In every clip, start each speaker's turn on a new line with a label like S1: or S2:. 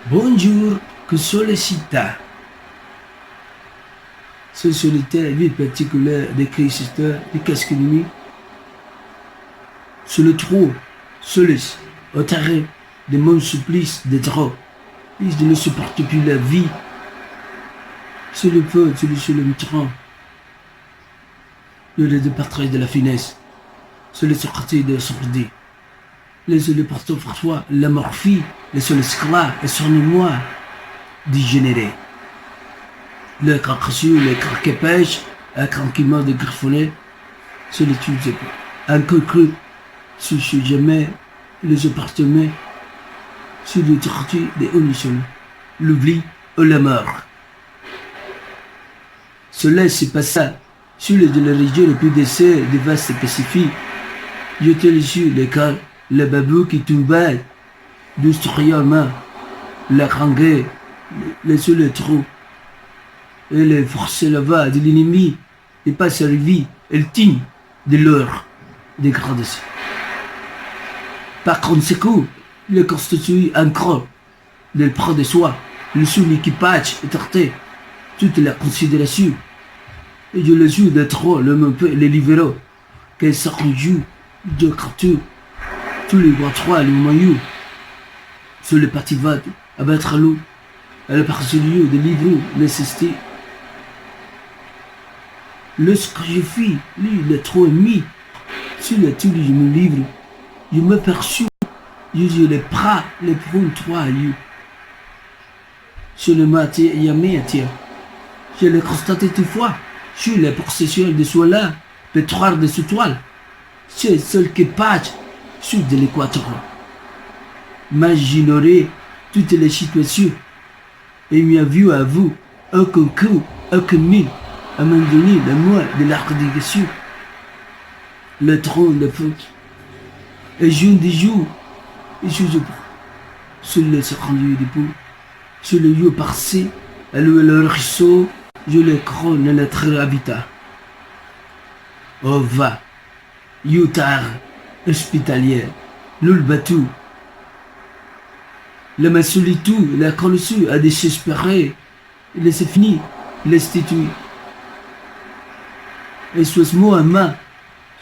S1: Bonjour, que sollicita. Ce solitaire vie particulière des créateurs du casque ennemi, sur le trou, solis, au terrain de mon supplice de trop. Il ne supporte plus la vie. C'est le feu, sur le mitron. Le départage de la finesse. C'est le sorti de sordi. Le porteur François, la morphie, le seul esclave et son émoi dégénéré. Le craquessus, le craquepêche, un cranquement de griffonnet, c'est l'étude de un cru, si jamais les appartements, sur le tortue des auditions, l'oubli ou la mort. Cela c'est pas ça. Sur les de la région le plus d'essais des vastes Pacifiques, j'étais sur les cas, le babou qui tombait, doucement, la rangue, les sous le trou, et les forces là-bas de l'ennemi, et pas servi, elle tient de leur dégradation. Par conséquent, il constitue un corps, le prend de soi, le sous-équipage est traité, toute la considération, et je le joue de trop, le même peu, les libéraux, qu'elles s'arrangent, de créatures, tous les trois, les maillots, sur les parties vagues, abattre à l'eau, à la partie de livres, nécessité. Lorsque je fis, lui, il est trop mis, sur la tule de mon livre, je me perçus, je les bras, les prends trois lieux. Sur le matin, il y a mes tiens. Je l'ai constaté toutefois, sur les possessions de soi-là, les trois de ce toile. C'est le seul qui passe sur de l'équateur. Mais j'ignorais toutes les situations. Et il m'a vu à vous, aucun coup, aucun mille, à m'en donner le mois de l'arcadication. Le trône de feu. Et je des jours, et je sur le secondier du pot, sur le lieu parcé, à le ruisseau, je le crône et le très habitat. Oh va, Utah, hospitalière, nous le batou. Le solitude, la conçue a désespéré, il s'est fini, il est institué. Et ce mot à main,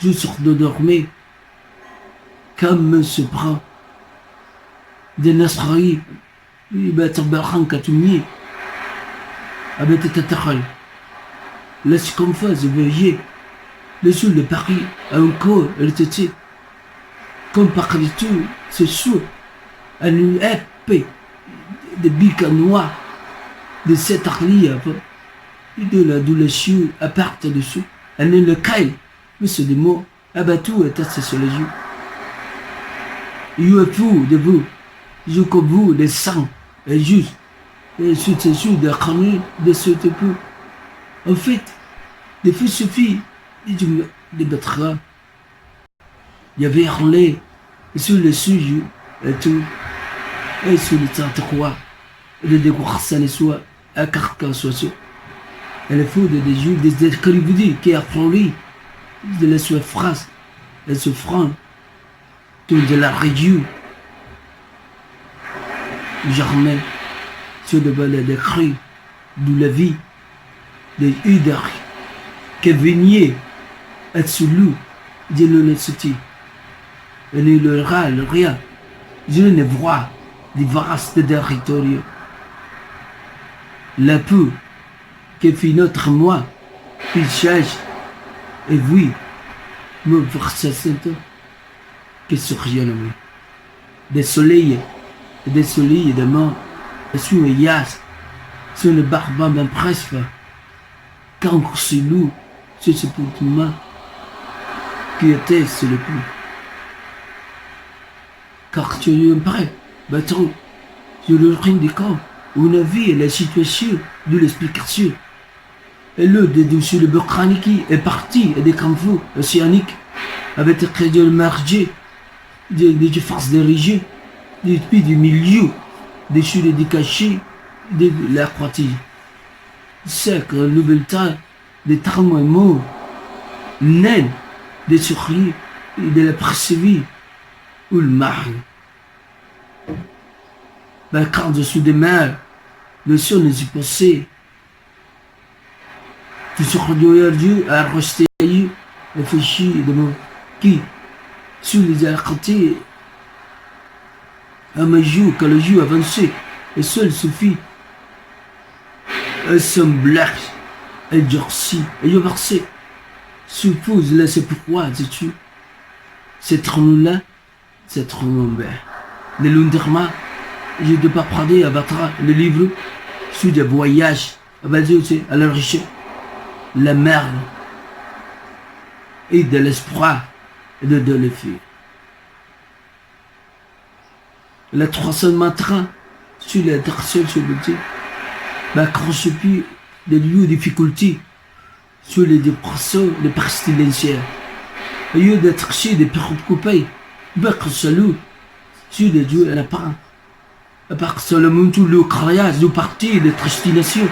S1: je sors de dormir, comme se prend de Nasraï, il va être barran katounier, avec ta tarale. Laisse comme ça, je veillais, le sous de Paris, à un corps, elle était, comme par tout, c'est sûr, à une épée de bica noir, de cette arlie, et de la douleur à part dessous, elle est le caille, mais c'est des mots, abattu et tassé sur les yeux. Il est fou de vous, jusqu'au bout des sangs, et juste, et sur ces yeux de chronique de ce type. En fait, des fils suffit, des battra. Il y avait Harley, et sur le sujet, et tout, et sur le temps de quoi, et le découvrir les soins, à carcan soit sûr. Et le fou des jours, des écrivains qui a fleuri, de la soie phrase, et se franc, tout de la région. Jamais, sur le balai des cris, d'où la vie, des hudars, qui venaient être sous l'eau, de l'honnêteté. Et ne le râle rien, je ne vois des vastes territoires. La peau, qui fit notre moi, puis cherche, et oui, me verse qui surgit le moi. Des soleils de mort, et sur les yas, sur le barbare même presque, quand c'est loup, c'est ce poutement qui était sur le coup. Car tu es un prêt, bateau, sur le ring du corps, où la vie et la situation de l'explication. Et le dessus le volcanique est parti et des camps océaniques, avec le margé, des forces dirigées, depuis du milieu, des chutes des cachets, de l'aquatique. C'est que le nouvel temps, des termes nains, des sourires, et de la percevue, ou le marre. ben, quand je suis des mers, le ciel nous y passé. Tu seras Dieu à rester ailleurs, réfléchir de mon qui, sur les côtés, à mes jours, que le jour avancé, et seul suffit. Elles sont blanches, elles durcissent, elles versées. Suppose là, c'est pourquoi, sais-tu, cette trône-là, cette trône-là. Le lendemain, je ne dois pas prendre à battre le livre sur des voyages à la richesse, la merde et de l'espoir de le faire. Le 300 matins sur la direction sur le thé, bah, quand je puis des lieux de difficulté sur les dépressions, les pestilencières, au lieu d'être chez des préoccupés, bah, que salut sur les dieux à la part. À part seulement tout le créage du parti de destination.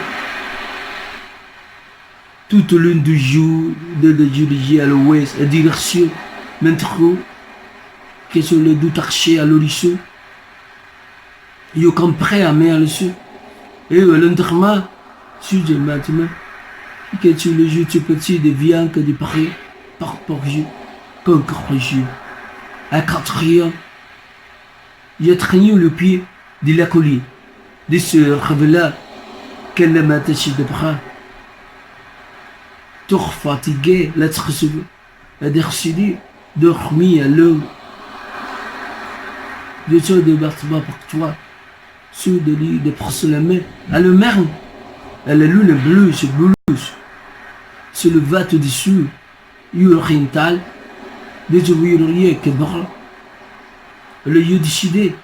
S1: Toute lune du jour, de la géologie à l'ouest, à direction, maintenant, que sur le doute arché à l'horizon, il y a comme prêt à mettre le sud. Et le lendemain, sur le matin, que sur le jeu tout petit devient que du Paris, par jour, comme jour. À 4 heures, il a traîné le pied de la colline, de ce rêve-là qu'elle m'a attaché de bras. Tout fatigué, l'être sauvé, a décidé de dormir à l'heure. De ce débarquement pour toi, sur des lits de porcelain, à le merde, à la lune bleue, c'est blouse, sur le vat dessus, oriental, des ouvriers qui brûlent, le lieu décidé,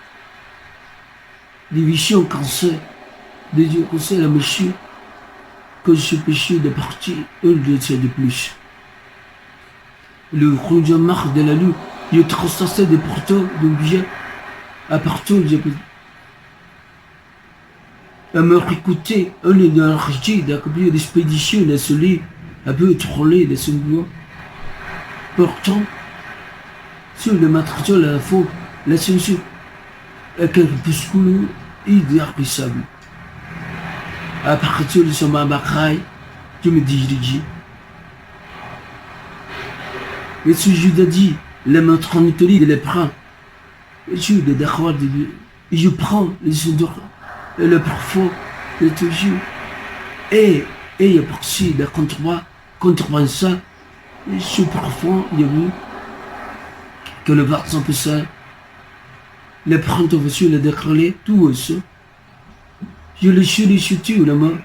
S1: des visions cancer, des yeux conseils à monsieur, que je suis péché de partir, une de plus. Le rouge marque de la lune, il est transporté des porteurs d'objets, à partir de à me réécouter, on est dans l'archi d'accomplir l'expédition de ce lit, un peu trollé de ce niveau. Pourtant, sur le matériel à la faute, la censure, et quelques puscules irréalissables. À partir de ce mabacaille, je me dirigeais. Et ce Judas dit, la maternité de l'épreuve, et je prends les odeurs. Et le parfum de toujours. Et il y a parti de contre ça, et ce parfum, il y a vu que le bar sans ça, le printemps aussi le déclaré, tout ça. Je le suis les chutures, la main,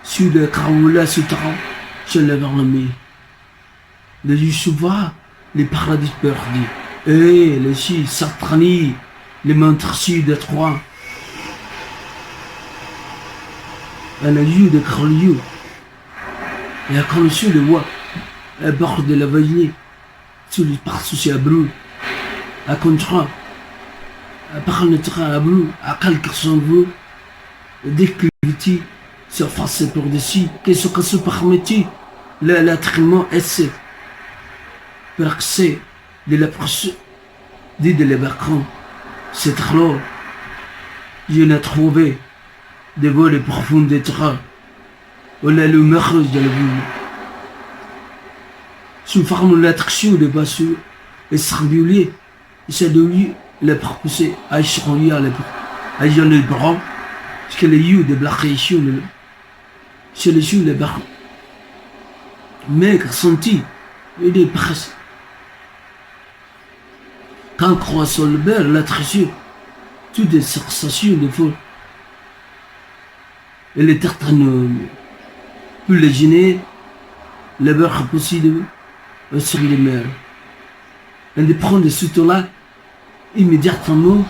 S1: sur le caoula souterrain, je l'ai vermé. Le souvent, les paradis perdus, et les chis satrani, les mentres de Troyes. Elle a lieu de Carlieu. Et a conçu le bois, à bord de la vallée, sur les parts à brûler, à contrat, à part le train à brûler, à quelques sanglaux, dès que l'outil surface pour dessus, qu'est-ce que se permettait, l'attriment essai, pour accès de la poursuite, dit de l'ébarquement, c'est alors, je l'ai trouvé. Des vols profonds des trains, on a le merveille de la ville. Sous forme de l'attraction des bassures et singulier, c'est de lui la propulser à échanger à le bras, ce que les yeux de blaccation, c'est les yeux de bras. Mais ressenti, il est presque. Quand croit sur le beurre, l'attraction, toutes les sensations de foule. Et les tartanes, plus les gêner, le beurre possible, sur les mers. Elle les prend de ce là immédiatement,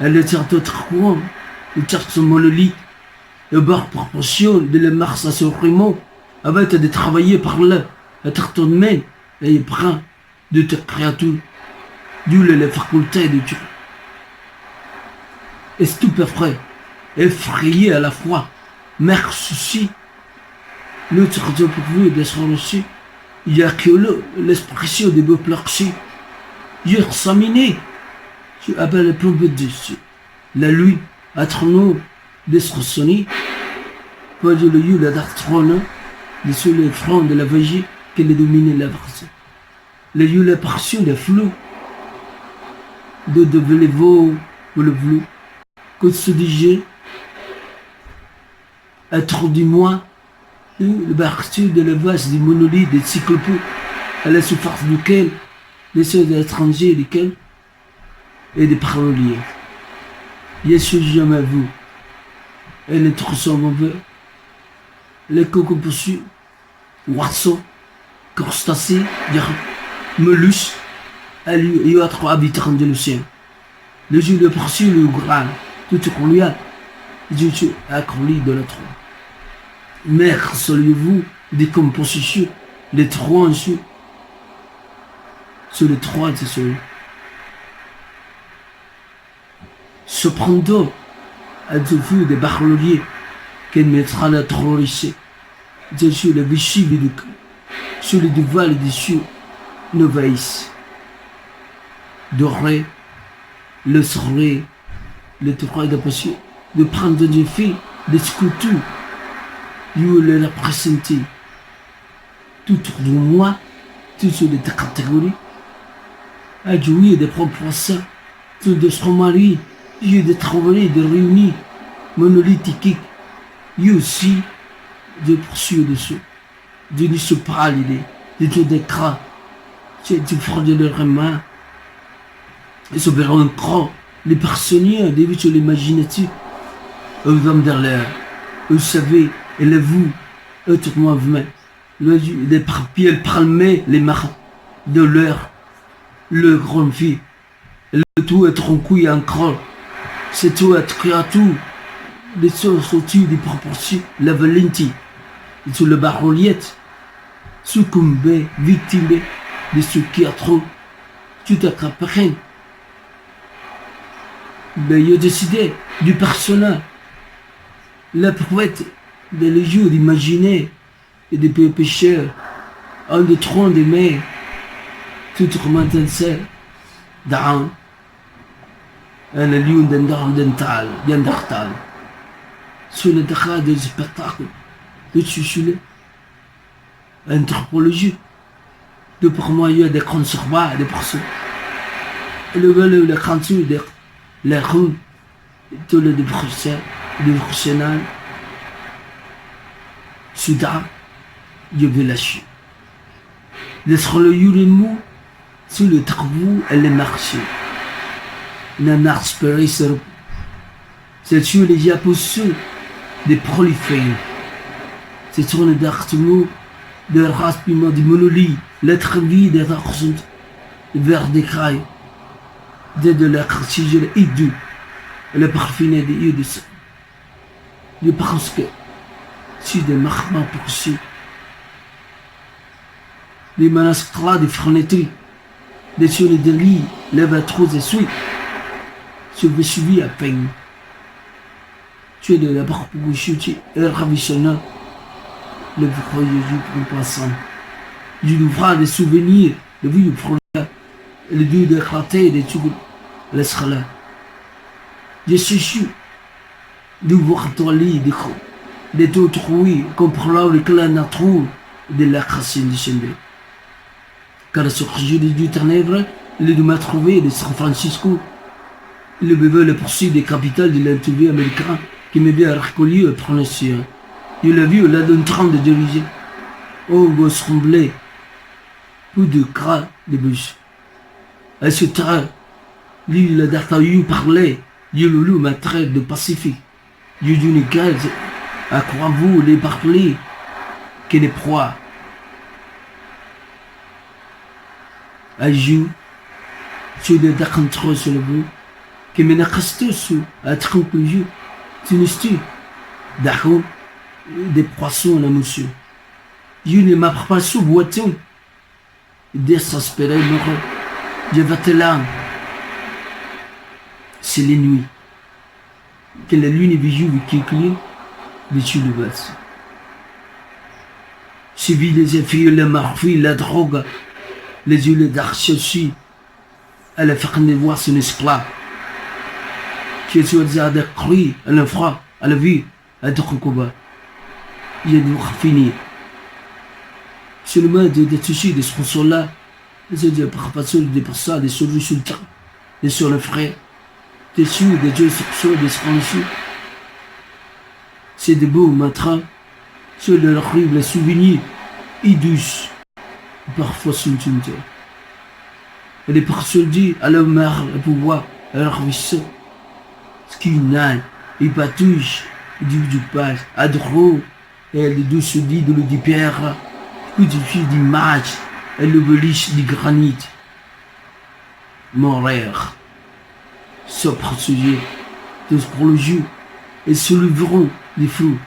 S1: elle les tire d'autres courants, elle tire son monolithe, et beurre proportion de la Mars à son vraiment, avec de travailler par là, la tartane main, et il prend de ta créature, d'où la faculté de Dieu. Et stupéfait, effrayé à la fois, mère souci, l'autre Dieu pourvu de son reçu, il y a que l'expression des beaux plexis. J'ai examiné, je appelle le plomb dessus. La nuit, أتخنو ديسخصني فاجي le you la d'artrone sur les fronts de la vagie qui les domine la verse. Le you la passion des flous de volevo ou le flou que se dit être du moi le vertu de la vase du monolithe des cyclopes à la surface duquel les seuls étrangers lesquels et des paroliers. Yesu jamais vous et les trousseaux mauvais les cocopoussus oiseaux crustacés mollusques il y a 3 habitants de l'océan le jeu de poursuit le grand tout combien Dieu a collé de la trompe mère soliez-vous des compositions les 3 sur les 3 de ce cependant à deux vues des paroliers qu'elle mettra la terrorisée sur le vichy sur les duval des cieux novaïs doré le soleil le travail de passion de prendre des filles des sculptures you le représenter tout autour de moi tout sur les catégories à jouer des proportions tout de son mari you de travailler de réunir monolithique you aussi de poursuivre dessus de ne se pas l'idée de tout d'écran c'est du front de leurs mains et se verront encore les personniers des vues sur l'imaginatif eux hommes de l'air vous savez et les vous eux tout moi vous les parpiers palmés les marques de l'heure le grand fille le tout est tranquille encore c'est tout être créature les choses au-dessus des proportions la valenti sur le baroliette succombé victime de ce qui a trop tout à capérin mais il a décidé du personnage la prouette de les jours d'imaginer et de pécheurs un de tronc de mer tout romantique dans un lieu dental sur le terrain des spectacles de chuchule anthropologie de pour moi il y a des conservateurs des personnes le cantu de la rue tout le de Bruxelles soudain il y avait lâché sur le yurimou sur le travaux et les marchés nanar spéris c'est sur les diapositives des prolifères c'est sur les dartemous de raspiment du monolithe l'être vie des arçons vers des crailles de la cartigène hideux le parfumé des yeux de sang je pense que si des marquements poursuis les menaces des fenêtres des sur les lits lèvres trop et suites je vais suivre à peine tu es de la barre pour chuter et ravissonnant le voyage pour passant du l'ouvrage des souvenirs le vieux projet le dieu de raté des tubes laissera là je suis sûr de voir ton lit de creux de tout trouver comprenant le clan nature de la racine descendue car ce projet du ténèbre le de m'a trouvé de San Francisco le bébé le poursuit des capitales de l'intérieur américain qui me vient recueillir et prononcer il l'a vu là d'un train de diriger oh vous semblez peu de gras de bus à ce train lui le d'Artaïu parlait il le loup m'a trait de Pacifique il d'une gaz à quoi vous les parler que les proies à jour sur le dacantre sur le bout qui m'a resté sous à 30 jours c'est une style d'accord des poissons là monsieur je ne m'apprends pas sous boiton désespéré heureux je vais te l'âme c'est les nuits que la lune est bijou qui éclaire dessus le vase suivi les effets la morphine la drogue les yeux d'arche aussi à la faire de voir son esclave qui est soi-disant détruit à l'infra, à la vie, à Dokuba. Il y a devoir finir. Seulement de toucher des sponsors-là, des préoccupations, des personnes, des résultats, des sur les frères, des cieux, des dieux sexuels, des scandales. C'est des beaux mantras sur de horribles souvenirs hideux, parfois sentimentaux. Et les personnes disent à leur mère, le pouvoir, à leur vaisseau, ce qui n'a, ils patouchent, ils disent du passe, à drôle, et elle douce dit de le pierre, que du fil d'image, et l'obélisque du granit. Mon rire, sobre sujet, pour le jour, et soulèveront les flots,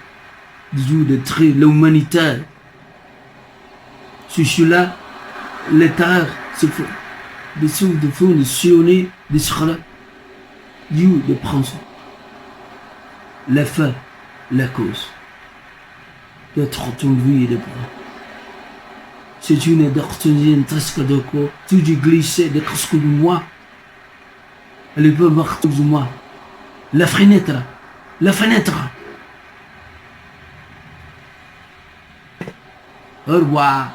S1: des jours de trait, l'humanité. Sur cela, l'état se fait, des souffles de fond, de sillonner, des sera, Dieu de prendre la fin, la cause, d'être ton vie et de bras. C'est une d'artesienne tresque de quoi, tout du glissé de casque de moi, elle peut voir tout de moi. La fenêtre, la fenêtre. Au revoir.